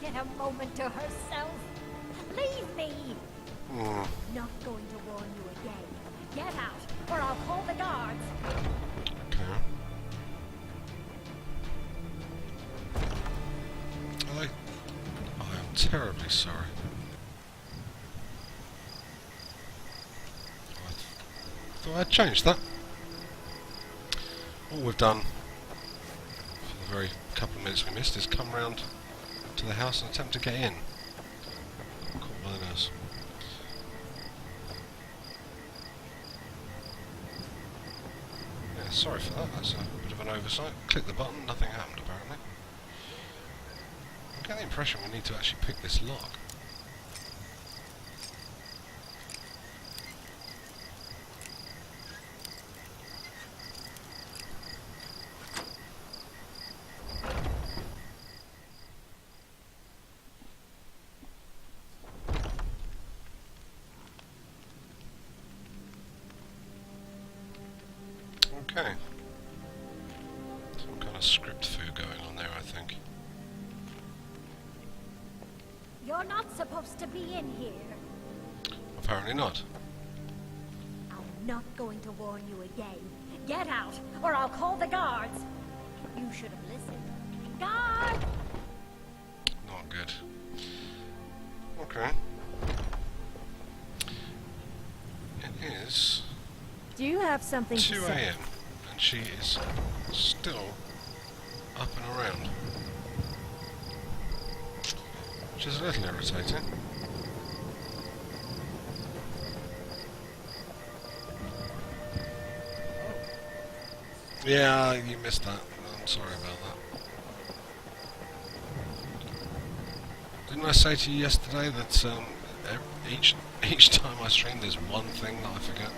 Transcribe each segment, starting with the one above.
get a moment to herself. Leave me! Hmm. Not going to warn you again. Get out, or I'll call the guards. Okay. I am terribly sorry. I thought I'd changed that. All we've done for the very couple of minutes we missed is come round to the house and attempt to get in. Caught by the nurse. Yeah, sorry for that. That's a bit of an oversight. Click the button, nothing happened apparently. I get the impression we need to actually pick this lock. Okay. Some kind of script foo going on there, I think. You're not supposed to be in here. Apparently not. I'm not going to warn you again. Get out, or I'll call the guards. You should have listened. Guard! Not good. Okay. It is Do you have something 2 to say? AM and she is still up and around. Which is a little irritating. Yeah, you missed that. I'm sorry about that. Didn't I say to you yesterday that each time I stream there's one thing that I forget?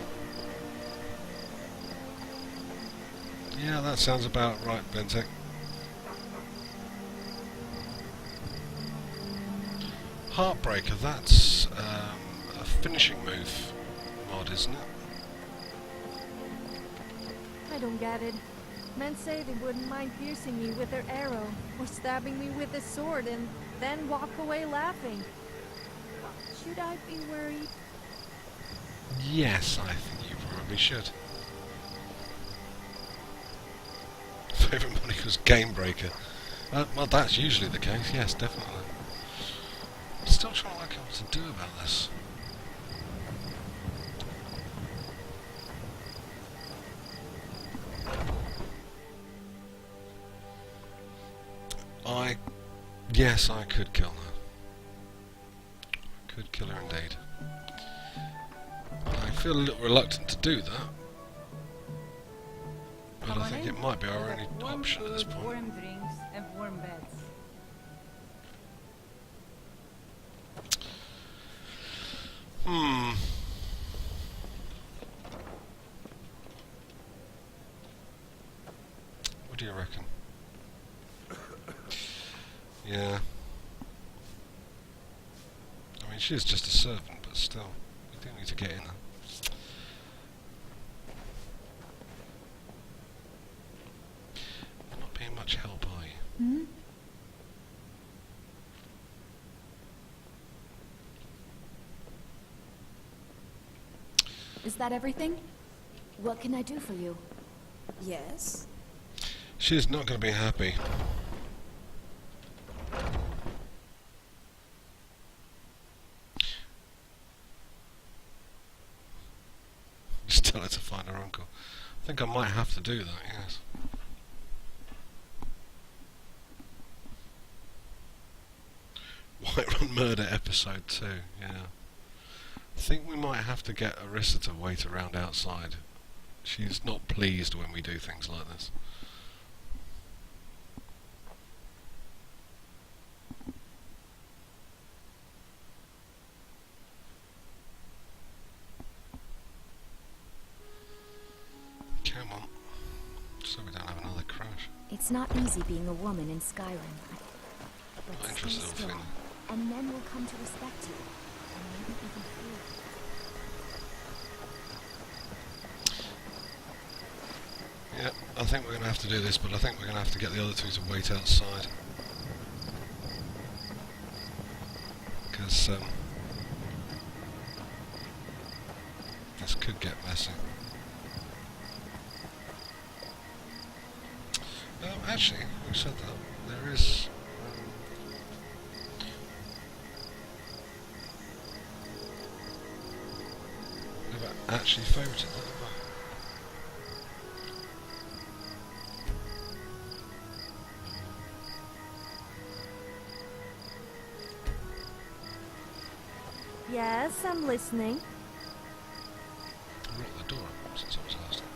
Yeah, that sounds about right, Bentek. Heartbreaker, that's a finishing move mod, isn't it? I don't get it. Men say they wouldn't mind piercing me with their arrow, or stabbing me with a sword, and then walk away laughing. Should I be worried? Yes, I think you probably should. Favourite money was Game Breaker. Well, that's usually the case, yes, definitely. Still trying to work out what to do about this. Yes, I could kill her. I could kill her indeed. I feel a little reluctant to do that. But I think it might be our only option at this point. Warm drinks and warm beds. What do you reckon? Yeah. I mean, she is just a servant, but still, we do need to get in there. You're not being much help, are you? Hmm? Is that everything? What can I do for you? Yes? She is not going to be happy. Just tell her to find her uncle. I think I might have to do that, yes. Whiterun Murder episode 2, yeah. I think we might have to get Arissa to wait around outside. She's not pleased when we do things like this. Come on. So we don't have another crash. It's not easy being a woman in Skyrim. Not But stay interested in still, feeling. and men will come to respect you. And maybe even fear you. Yeah, I think we're going to have to do this, but I think we're going to have to get the other two to wait outside. this could get messy. Actually, we said that there is. Never actually favoured it. Yes, I'm listening. I locked the door up since I was last time.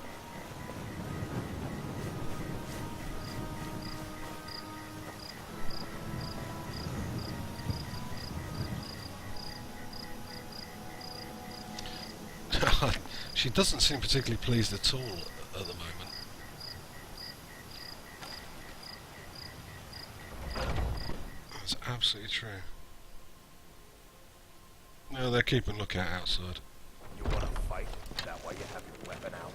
She doesn't seem particularly pleased at all at the moment. That's absolutely true. No, they're keeping lookout outside. You want to fight? Is that why you have your weapon out?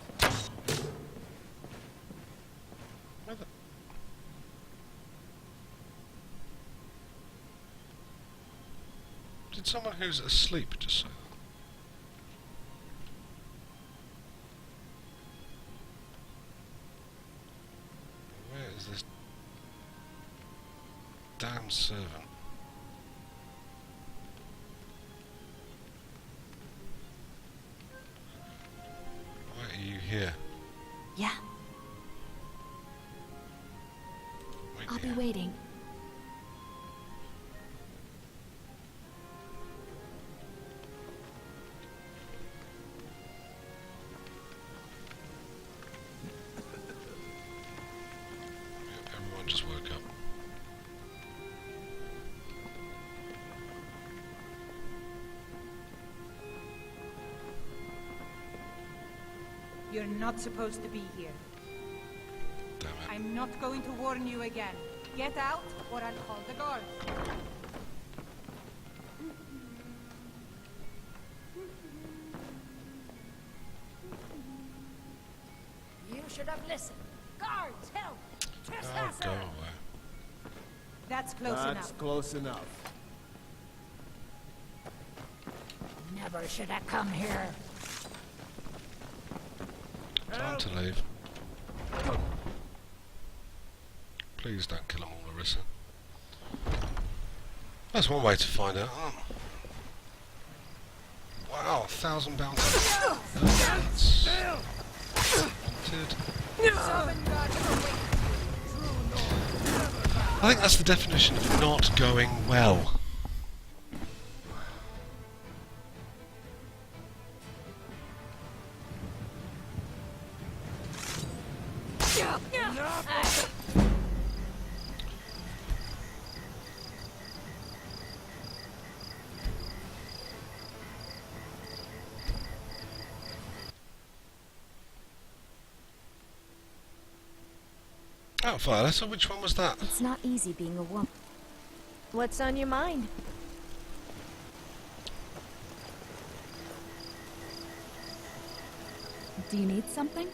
Did someone who's asleep just say that? Where is this damn servant? Why are you here? Yeah, Wait I'll be here. waiting. Everyone just woke up. You're not supposed to be here. Damn it. I'm not going to warn you again. Get out, or I'll call the guards. You should have listened. Guards, help! Oh, Trespasser! go away. That's close That's enough. close enough. Never should have come here. Time to leave. Please don't kill them all, Larissa. That's one way to find out. Oh. Wow, 1,000 bounties. That's wanted. I think that's the definition of not going well. Oh, Violet, so which one was that? It's not easy being a woman. What's on your mind? Do you need something?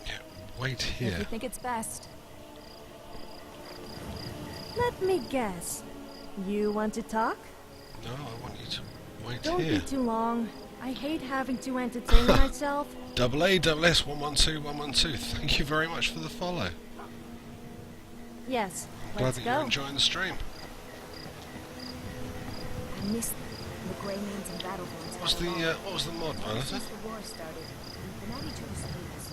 Yeah, wait If you here. think it's best. Let me guess. You want to talk? No, I want you to wait Don't here. be too long. I hate having to entertain myself. Double A, double S, 112, 112. Thank you very much for the follow. Yes, Glad let's that you're go. enjoying the stream. I miss the gray means and battle wounds. What was the mod, Violet? Since the war started, we've been at each other's throats.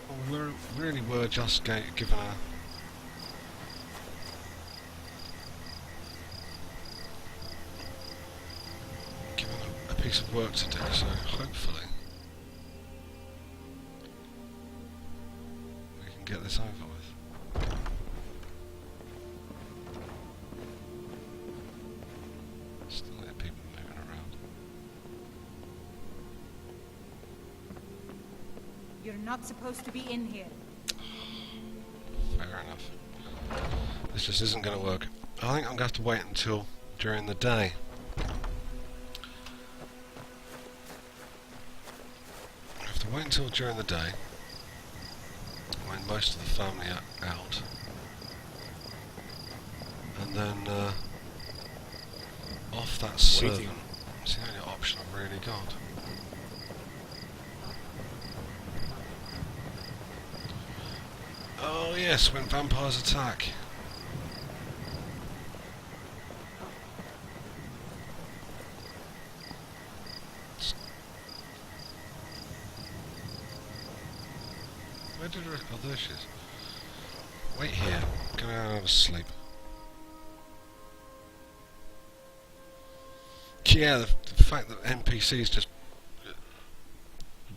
Well, we really were just given a piece of work to do, so hopefully we can get this over with. Still there are people moving around. You're not supposed to be in here. Fair enough. This just isn't going to work. I think I'm going to have to wait until during the day. I have to wait until during the day, when most of the family are out. And then, off that servant. It's the only option I've really got. Oh yes, when vampires attack. Where did Rick? Oh, there she is. Wait here. Go out and have a sleep. Yeah, the fact that NPCs just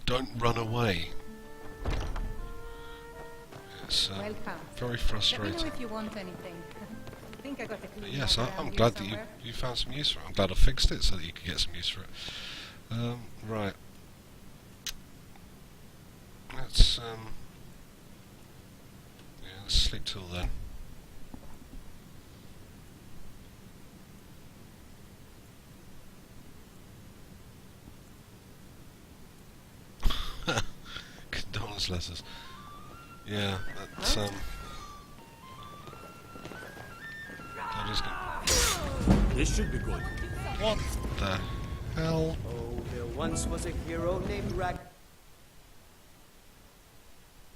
don't run away. It's Welcome. very Let me frustrating. know if you want anything. I think I got the clue. Yes, I'm around glad that here you found some use for it. I'm glad I fixed it so that you could get some use for it. Right. Let's yeah, let's sleep till then. Condolence letters. Yeah, that's that is good. This should be good. What the hell? Oh, there once was a hero named Rag.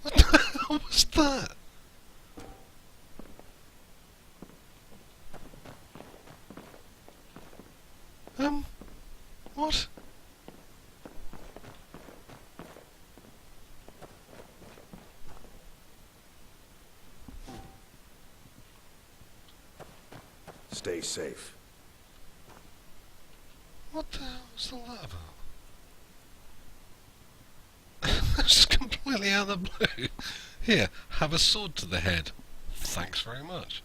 What the hell was that? What? Stay safe. What the hell was all that about? That's completely out of the blue. Here, have a sword to the head. Thanks very much.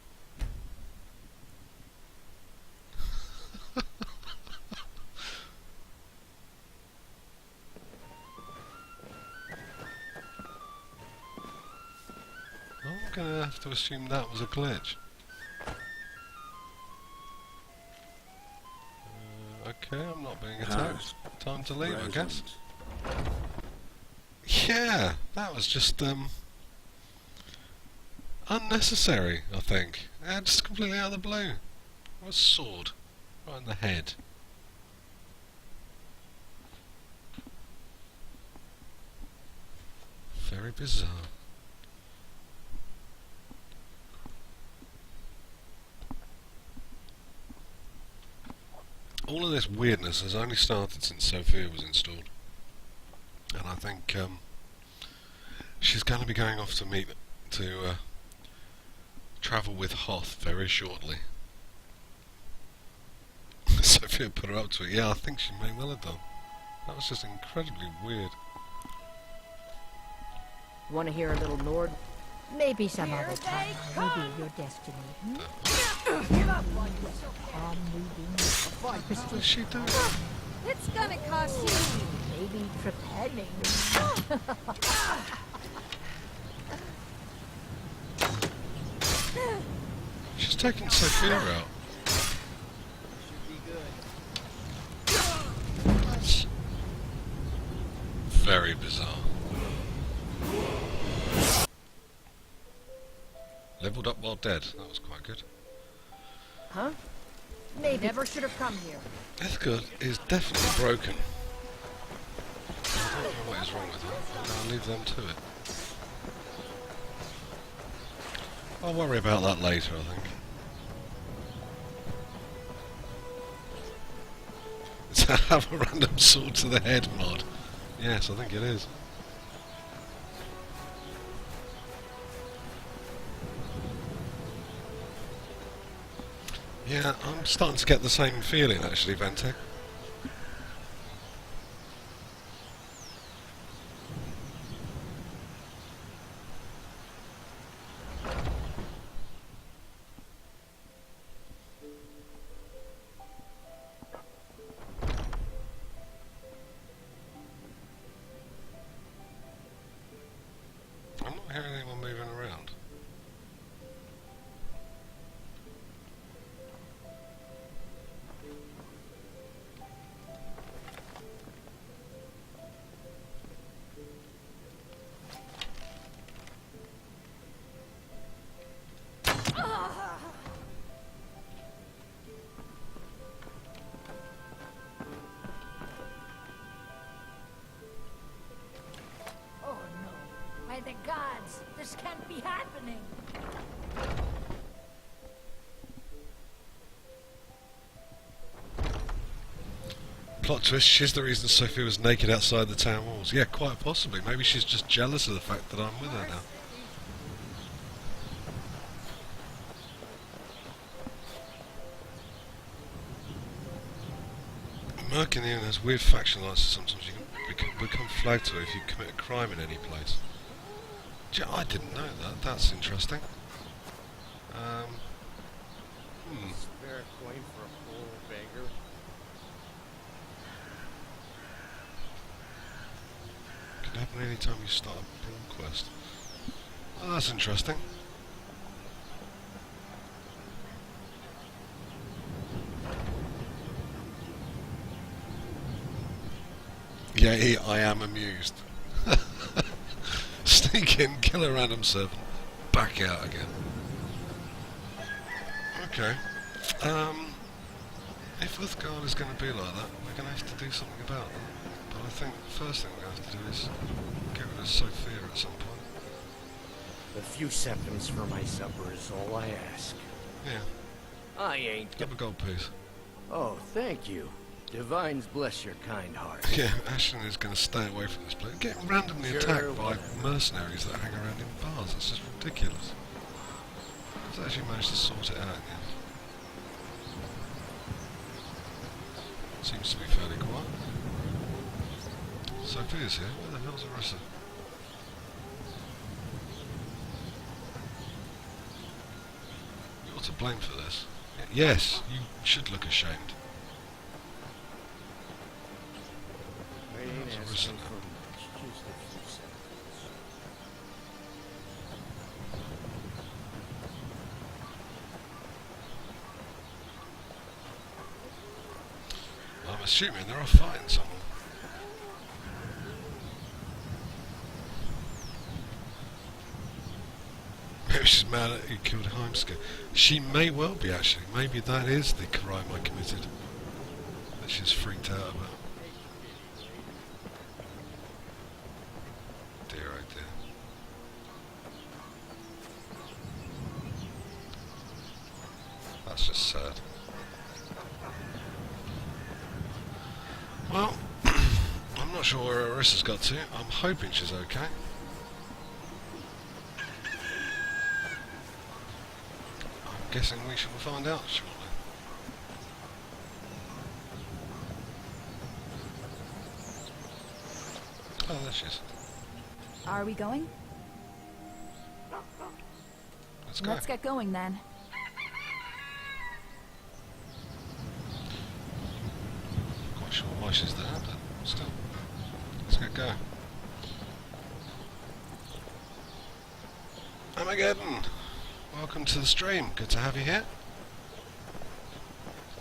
I'm gonna have to assume that was a glitch. Okay, I'm not being attacked. Time to leave, I guess. Yeah, that was just unnecessary, I think. Yeah, just completely out of the blue. What a sword. Right in the head. Very bizarre. All of this weirdness has only started since Sophia was installed. And I think she's going to be going off to meet, to travel with Hoth very shortly. Sophia put her up to it. Yeah, I think she may well have done. That was just incredibly weird. Want to hear a little Nord? Maybe some other time I'll reveal your destiny. What is she doing? It's gonna cost you maybe trepanning. She's taking Sophia out. That's very bizarre. Leveled up while dead. That was quite good. Huh? Maybe. Never should have come here. Ethka is definitely broken. I don't know what is wrong with her. I'll leave them to it. I'll worry about that later, I think. To have a random sword to the head mod. Yes, I think it is. Yeah, I'm starting to get the same feeling actually, Vente. I'm not hearing anyone moving around. gods! This can't be happening! Plot twist, she's the reason Sophia was naked outside the town walls. Yeah, quite possibly. Maybe she's just jealous of the fact that I'm with her now. Mercanian has weird faction alliances. Sometimes you can become flagged to if you commit a crime in any place. Gee, I didn't know that. That's interesting. Spare coin for a poor beggar. Can happen any time you start a brawl quest. Oh, that's interesting. Yeah, I am amused. Sneak in, kill a random servant, back out again. Okay. If Uthgard is going to be like that, we're going to have to do something about that. But I think the first thing we're going to have to do is get rid of Sophia at some point. A few septims for my supper is all I ask. Yeah. I ain't... Have a gold piece. Oh, thank you. Divines bless your kind heart. Yeah, Ashlynn is going to stay away from this place. Get randomly Sure, attacked by whatever. mercenaries that hang around in bars. That's just ridiculous. I've actually managed to sort it out in the end. Seems to be fairly quiet. Sophia's here. Where the hell's Arissa? You're to blame for this. Yes, you should look ashamed. I ain't That's a asking recent- for much, just a few septims. I'm assuming they're off fighting someone. Maybe she's mad at who killed Heimsker. She may well be, actually. Maybe that is the crime I committed. That she's freaked out about. Dear oh dear. That's just sad. Well, I'm not sure where Arissa's got to. I'm hoping she's okay. I'm guessing we shall find out shortly. Oh, there she is. Are we going? Let's go. Let's get going then. Quite sure why she's there, but still. Let's get going. Armageddon! Welcome to the stream. Good to have you here.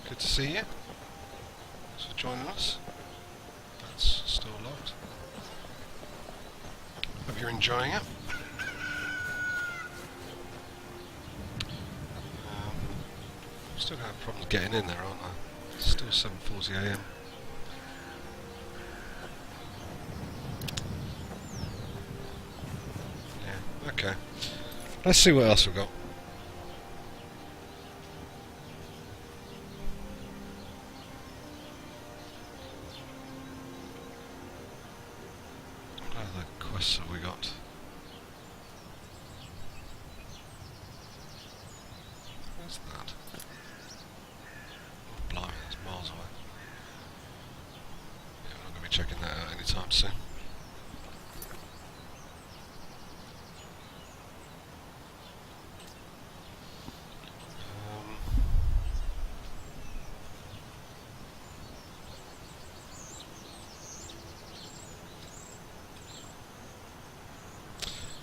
Good to see you. Thanks for joining us. That's still locked. Hope you're enjoying it. Still gonna have problems getting in there, aren't I? It's still 7:40 AM. Yeah, okay. Let's see what else we've got. What other quests have we got? Where's that? Oh, blimey, that's miles away. Yeah, we're not going to be checking that out anytime soon.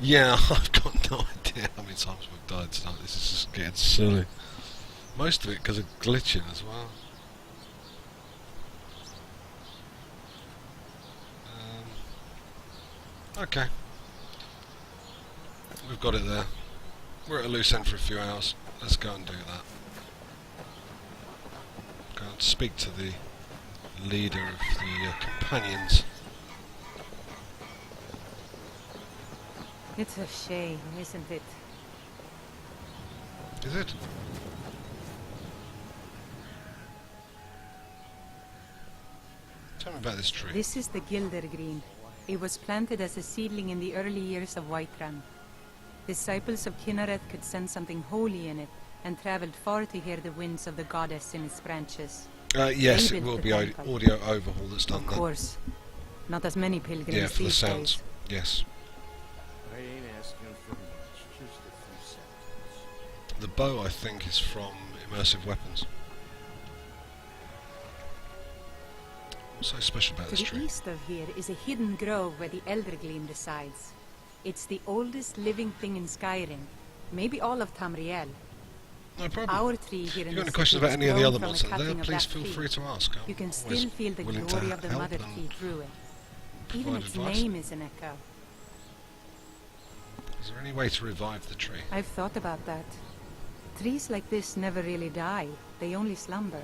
Yeah, I've got no idea how many times we've died tonight. This is just getting silly. Most of it because of glitching as well. Okay. We've got it there. We're at a loose end for a few hours. Let's go and do that. Go and speak to the leader of the companions. It's a shame, isn't it? Is it? Tell me about this tree. This is the Gildergreen. It was planted as a seedling in the early years of Whiterun. Disciples of Kynareth could sense something holy in it, and traveled far to hear the winds of the goddess in its branches. Yes, They it built will the be temple. audio overhaul that's done Of then. course. Not as many pilgrims Yeah, for the these sounds. days. Yes. I ain't asking for much, just a few seconds. The bow, I think, is from Immersive Weapons. What's so special about To this the tree? east of here is a hidden grove where the Eldergleam resides. It's the oldest living thing in Skyrim. Maybe all of Tamriel. No problem. Our tree here If in you've got the any questions city about was any of the grown other from a mods that are there, cutting of please that feel tree. free to ask. You can I'm still always feel the willing to glory of the help mother and tree through it. Even provide its advice. name is an echo. Is there any way to revive the tree? I've thought about that. Trees like this never really die. They only slumber.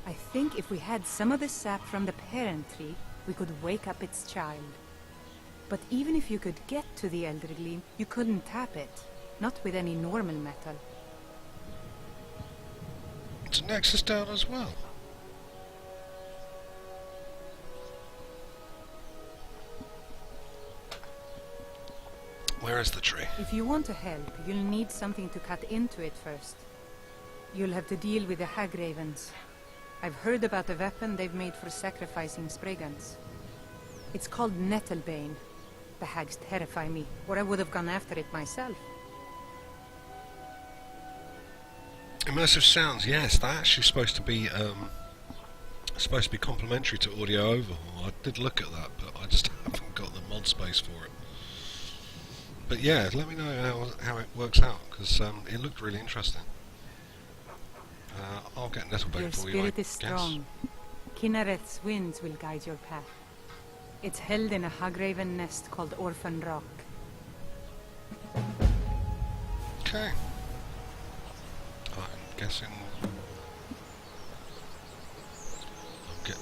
I think if we had some of the sap from the parent tree, we could wake up its child. But even if you could get to the Eldergleam, you couldn't tap it. Not with any normal metal. It's an Nexus down as well. Where is the tree? If you want to help, you'll need something to cut into it first. You'll have to deal with the hag ravens. I've heard about a weapon they've made for sacrificing Spriggans. It's called Nettlebane. The hags terrify me, or I would have gone after it myself. Immersive sounds, yes, that's actually supposed to be complementary to audio overhaul. I did look at that, but I just haven't got the mod space for it. But yeah, let me know how it works out, because it looked really interesting. I'll get Nettlebane Your for you, I spirit is guess. strong. Kynareth's winds will guide your path. It's held in a hagraven nest called Orphan Rock. Okay. I'm guessing I'll get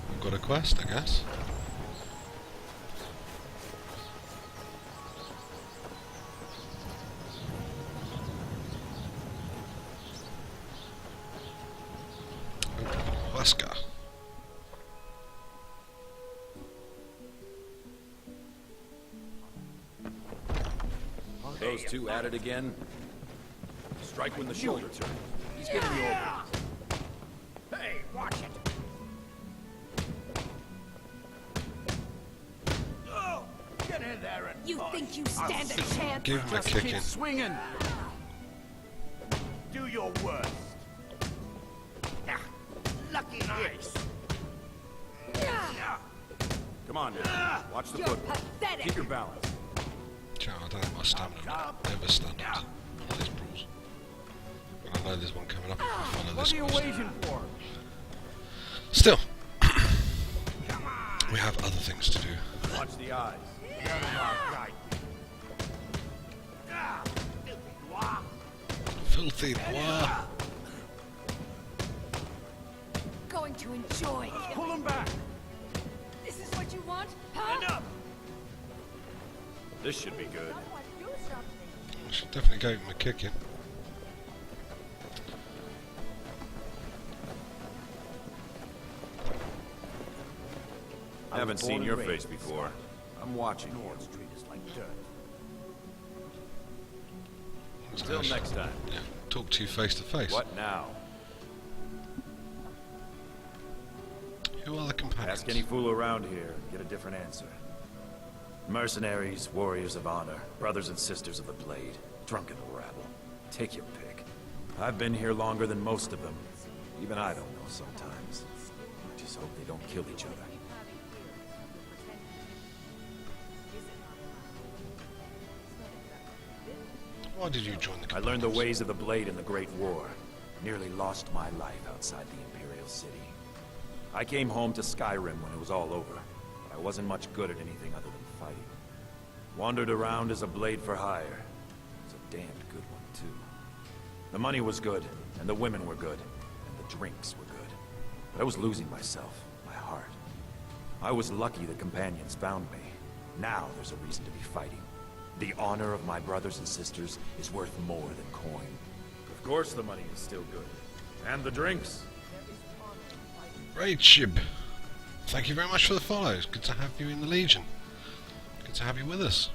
I've got a quest, I guess. Wesker. Those two at it again? Strike when the shoulder turns. He's giving me over. Hey, watch it! Oh, get in there and You think you stand a chance? Give him a just kick keep in. swinging. Do your worst. Ah, lucky nice. Come on, now. Watch the You're footwork. pathetic. Keep your balance. Joe, I don't have my stamina. Never stand up to one of these brawls. And I know there's one coming up if I follow What this are you quest. waiting for? Still, we have other things to do. Watch the eyes. Filthy noir. Going to enjoy killing. Pull him back. This is what you want, huh? Enough. This should be good. I should definitely go him a kick in. I haven't seen your face before. I'm watching you. Street is like dirt. Until Ash, next time. yeah, talk to you face to face. What now? Who are the companions? Ask any fool around here, get a different answer. Mercenaries, warriors of honor, brothers and sisters of the blade, drunken rabble. Take your pick. I've been here longer than most of them. Even I don't know sometimes. I just hope they don't kill each other. Why did you join the I companions? learned the ways of the blade in the Great War. Nearly lost my life outside the Imperial City. I came home to Skyrim when it was all over. But I wasn't much good at anything other than fighting. Wandered around as a blade for hire. It was a damned good one, too. The money was good, and the women were good, and the drinks were good. But I was losing myself, my heart. I was lucky the companions found me. Now there's a reason to be fighting. The honor of my brothers and sisters is worth more than coin. Of course the money is still good. And the drinks. Great, Shib. Thank you very much for the follows. Good to have you in the Legion. Good to have you with us.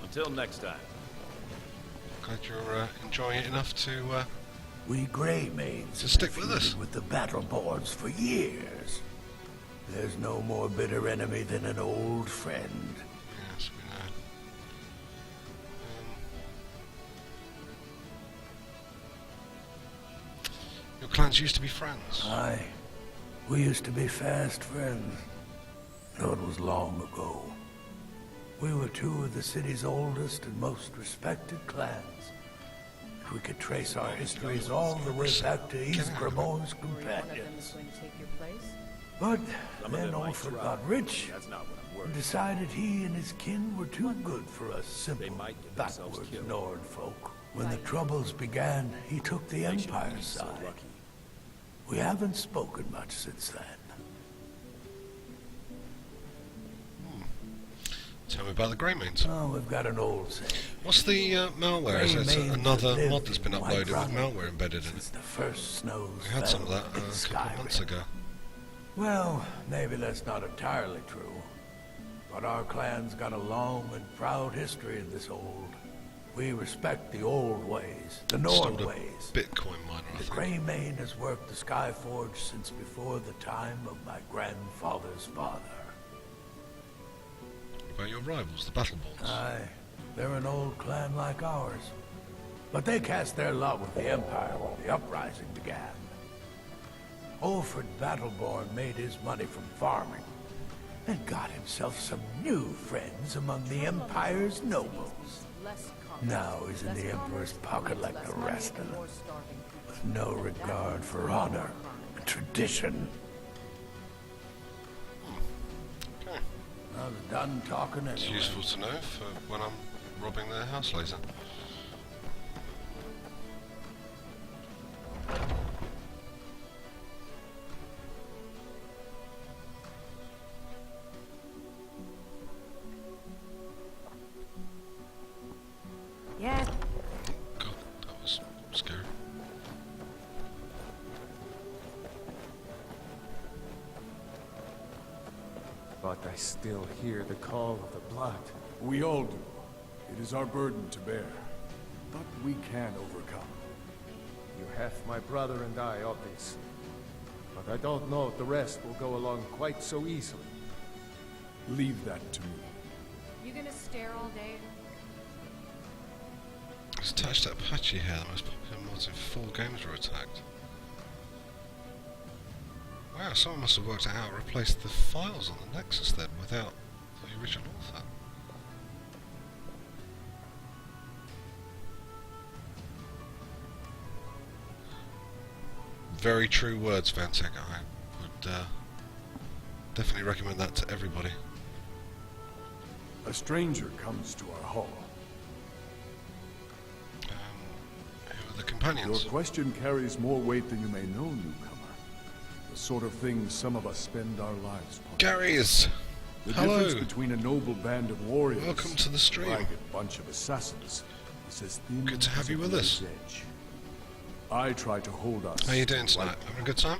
Until next time. Glad you're enjoying it enough to We Greymaids to stick with us. with the Battleborns for years. There's no more bitter enemy than an old friend. Yes, we know. Your clans used to be friends. Aye. We used to be fast friends. Though it was long ago. We were two of the city's oldest and most respected clans. We could trace our histories all the way back to East Gramore's companions. But then Alfred got rich and decided he and his kin were too good for us simple, backwards Nord folk. When the Troubles began, he took the Empire's side. We haven't spoken much since then. Tell me about the Greymaids. Oh, we've got an old saying. What's the malware? Is it Greymaids another have mod that's been lived in uploaded with Whiterun malware embedded in since it? the first snows We had some of that fell in a couple of months Skyrim. ago. Well, maybe that's not entirely true. But our clan's got a long and proud history in this old. We respect the old ways, the Nord Installed a ways. Bitcoin miner, I The think. Greymaid has worked the Skyforge since before the time of my grandfather's father. About your rivals, the Battleborns. Aye, they're an old clan like ours. But they cast their lot with the Empire when the uprising began. Alfred Battleborn made his money from farming, and got himself some new friends among the Empire's nobles. Now he's in the Emperor's pocket like the rest of them, with no regard for honor and tradition. Okay. I was done talking It's anyway. useful to know for when I'm robbing their house later. Yeah. God, that was scary. But I still hear the call of the blood. We all do. It is our burden to bear. But we can overcome. You have my brother and I, obviously. But I don't know if the rest will go along quite so easily. Leave that to me. You gonna stare all day? It's attached to Apache here. The most popular mods in 4 games were attacked. Wow, someone must have worked it out and replaced the files on the Nexus then without the original author. Very true words, Vantek. I would definitely recommend that to everybody. A stranger comes to our hall. Who are the companions? Your question carries more weight than you may know, newcomer. The sort of thing some of us spend our lives pondering. Gary's! The Hello! difference between a noble band of warriors Welcome to the stream. and a ragged bunch of assassins is as thin Good to have as you a with us. blade edge. I try to hold us. How you doing to tonight? light Having a good time?